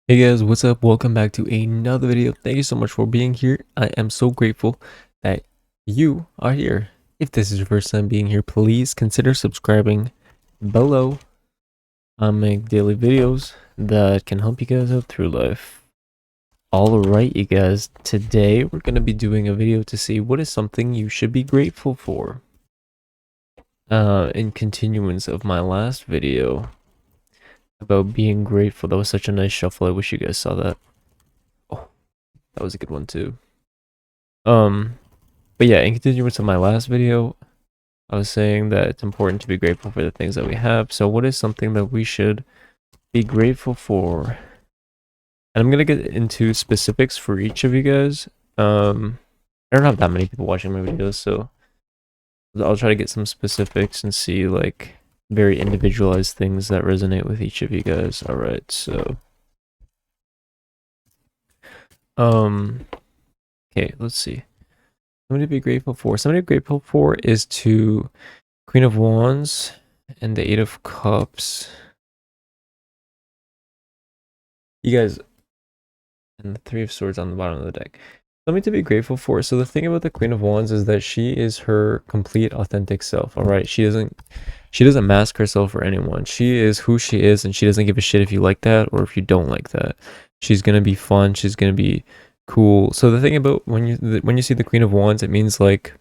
Hey guys, what's up? Welcome back to another video. Thank you so much for being here. I am so grateful that you are here. If this is your first time being here, please consider subscribing below. I make daily videos that can help you guys out through life. Alright, you guys, today we're going to be doing a video to see what is something you should be grateful for. In continuance of my last video about being grateful. That was such a nice shuffle. I wish you guys saw that. Oh, that was a good one too. But yeah, in continuance of my last video, I was saying that it's important to be grateful for the things that we have. So what is something that we should be grateful for? And I'm gonna get into specifics for each of you guys. I don't have that many people watching my videos, so I'll try to get some specifics and see like very individualized things that resonate with each of you guys. All right, so okay, let's see. Something to be grateful for. Something to be grateful for is to Queen of Wands and the Eight of Cups. You guys, and the Three of Swords on the bottom of the deck. Something to be grateful for. So the thing about the Queen of Wands is that she is her complete authentic self. All right, she doesn't mask herself for anyone. She is who she is, and she doesn't give a shit if you like that or if you don't like that. She's gonna be fun. She's gonna be cool. So the thing about when you see the Queen of Wands, it means like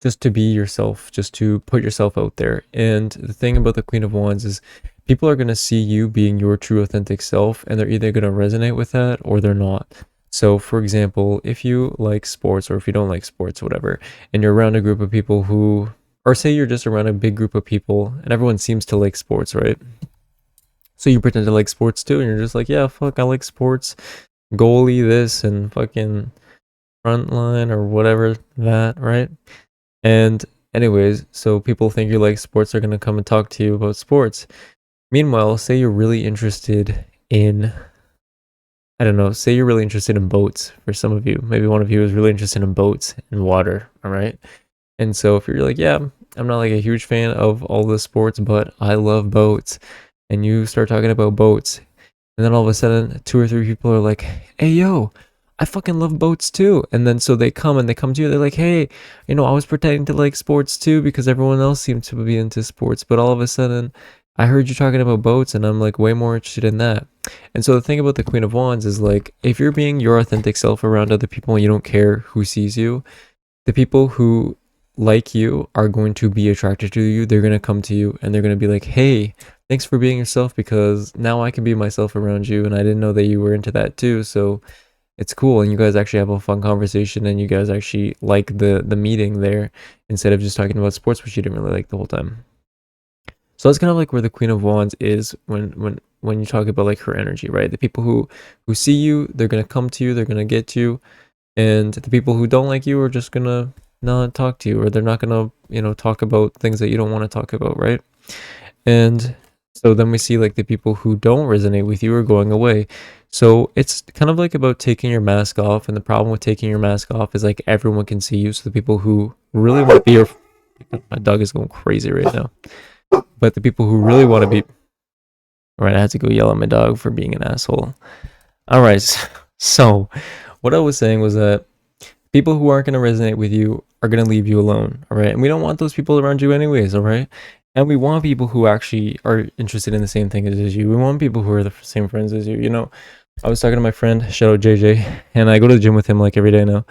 just to be yourself, just to put yourself out there. And the thing about the Queen of Wands is people are going to see you being your true authentic self, and they're either going to resonate with that or they're not. So for example, if you like sports or if you don't like sports, whatever, and you're around a group of people who, or say you're just around a big group of people and everyone seems to like sports, right? So you pretend to like sports too, and you're just like, yeah, fuck, I like sports, goalie this and fucking front line or whatever that, right? And anyways, so people think you like sports, are going to come and talk to you about sports. Meanwhile, say you're really interested in, I don't know, say you're really interested in boats for some of you. Maybe one of you is really interested in boats and water, all right? And so if you're like, yeah, I'm not like a huge fan of all the sports, but I love boats. And you start talking about boats. And then all of a sudden, two or three people are like, hey, yo, I fucking love boats too. And then so they come to you. They're like, hey, I was pretending to like sports too because everyone else seemed to be into sports. But all of a sudden, I heard you talking about boats and I'm like way more interested in that. And so the thing about the Queen of Wands is like, if you're being your authentic self around other people and you don't care who sees you, the people who like you are going to be attracted to you. They're going to come to you and they're going to be like, hey, thanks for being yourself because now I can be myself around you. And I didn't know that you were into that too. So it's cool. And you guys actually have a fun conversation and you guys actually like the meeting there instead of just talking about sports, which you didn't really like the whole time. So that's kind of like where the Queen of Wands is when you talk about like her energy, right? The people who see you, they're going to come to you, they're going to get you. And the people who don't like you are just going to not talk to you, or they're not gonna talk about things that you don't want to talk about, right? And so then we see like the people who don't resonate with you are going away. So it's kind of like about taking your mask off, and the problem with taking your mask off is like everyone can see you. So the people who really want to be your, my dog is going crazy right now, but the people who really want to be, all right, I had to go yell at my dog for being an asshole. All right, so what I was saying was that people who aren't going to resonate with you are going to leave you alone, all right? And we don't want those people around you anyways, all right? And we want people who actually are interested in the same thing as you. We want people who are the same friends as you. I was talking to my friend, shout out JJ, and I go to the gym with him like every day now.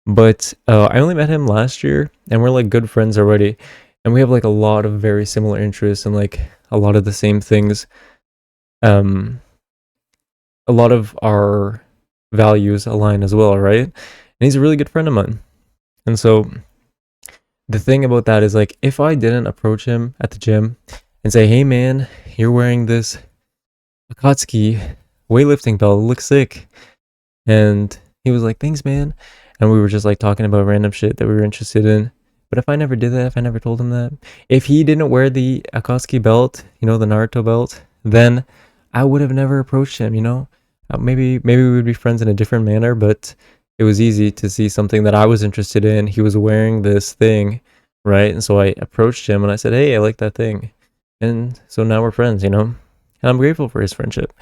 But I only met him last year, and we're like good friends already. And we have like a lot of very similar interests and like a lot of the same things. A lot of our values align as well, right? And he's a really good friend of mine. And so the thing about that is like, if I didn't approach him at the gym and say, hey man, you're wearing this Akatsuki weightlifting belt, it looks sick. And he was like, thanks man. And we were just like talking about random shit that we were interested in. But if I never did that, if I never told him that, if he didn't wear the Akatsuki belt, the Naruto belt, then I would have never approached him. Maybe we would be friends in a different manner, but it was easy to see something that I was interested in. He was wearing this thing, right? And so I approached him and I said, hey, I like that thing. And so now we're friends, and I'm grateful for his friendship.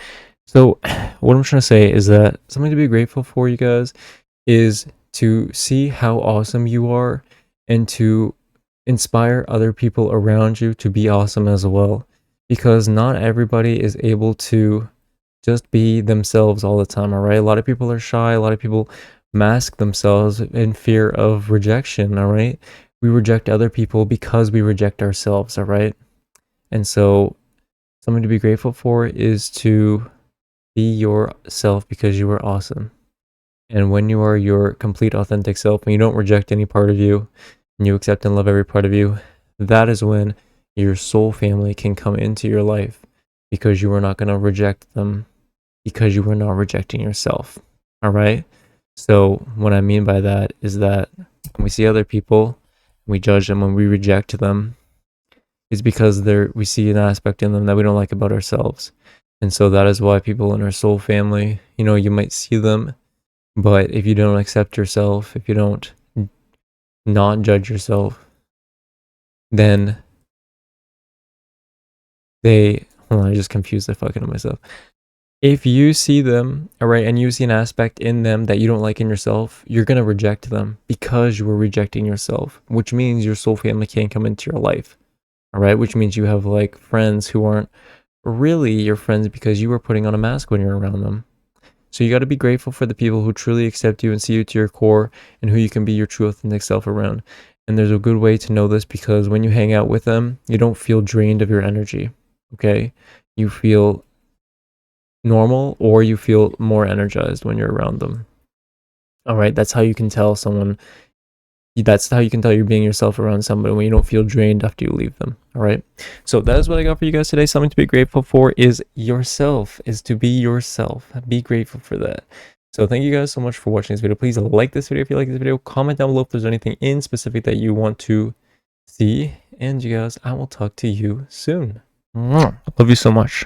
So, what I'm trying to say is that something to be grateful for, you guys, is to see how awesome you are and to inspire other people around you to be awesome as well. Because not everybody is able to just be themselves all the time, all right? A lot of people are shy, a lot of people mask themselves in fear of rejection, all right? We reject other people because we reject ourselves, all right? And so, something to be grateful for is to be yourself because you are awesome. And when you are your complete authentic self and you don't reject any part of you and you accept and love every part of you, that is when your soul family can come into your life because you are not going to reject them because you are not rejecting yourself. All right. So, what I mean by that is that when we see other people, we judge them, when we reject them, is because we see an aspect in them that we don't like about ourselves. And so that is why people in our soul family, you might see them, but if you don't accept yourself, if you don't not judge yourself, then hold on, I just confused the fucking of myself. If you see them, all right, and you see an aspect in them that you don't like in yourself, you're going to reject them because you are rejecting yourself, which means your soul family can't come into your life, all right, which means you have like friends who aren't really your friends because you were putting on a mask when you're around them. So you got to be grateful for the people who truly accept you and see you to your core and who you can be your true authentic self around. And there's a good way to know this because when you hang out with them, you don't feel drained of your energy. Okay? You feel normal or you feel more energized when you're around them. All right? That's how you can tell you're being yourself around somebody when you don't feel drained after you leave them. All right. So that is what I got for you guys today. Something to be grateful for is yourself, is to be yourself. Be grateful for that. So thank you guys so much for watching this video. Please like this video if you like this video. Comment down below if there's anything in specific that you want to see. And you guys, I will talk to you soon. Love you so much.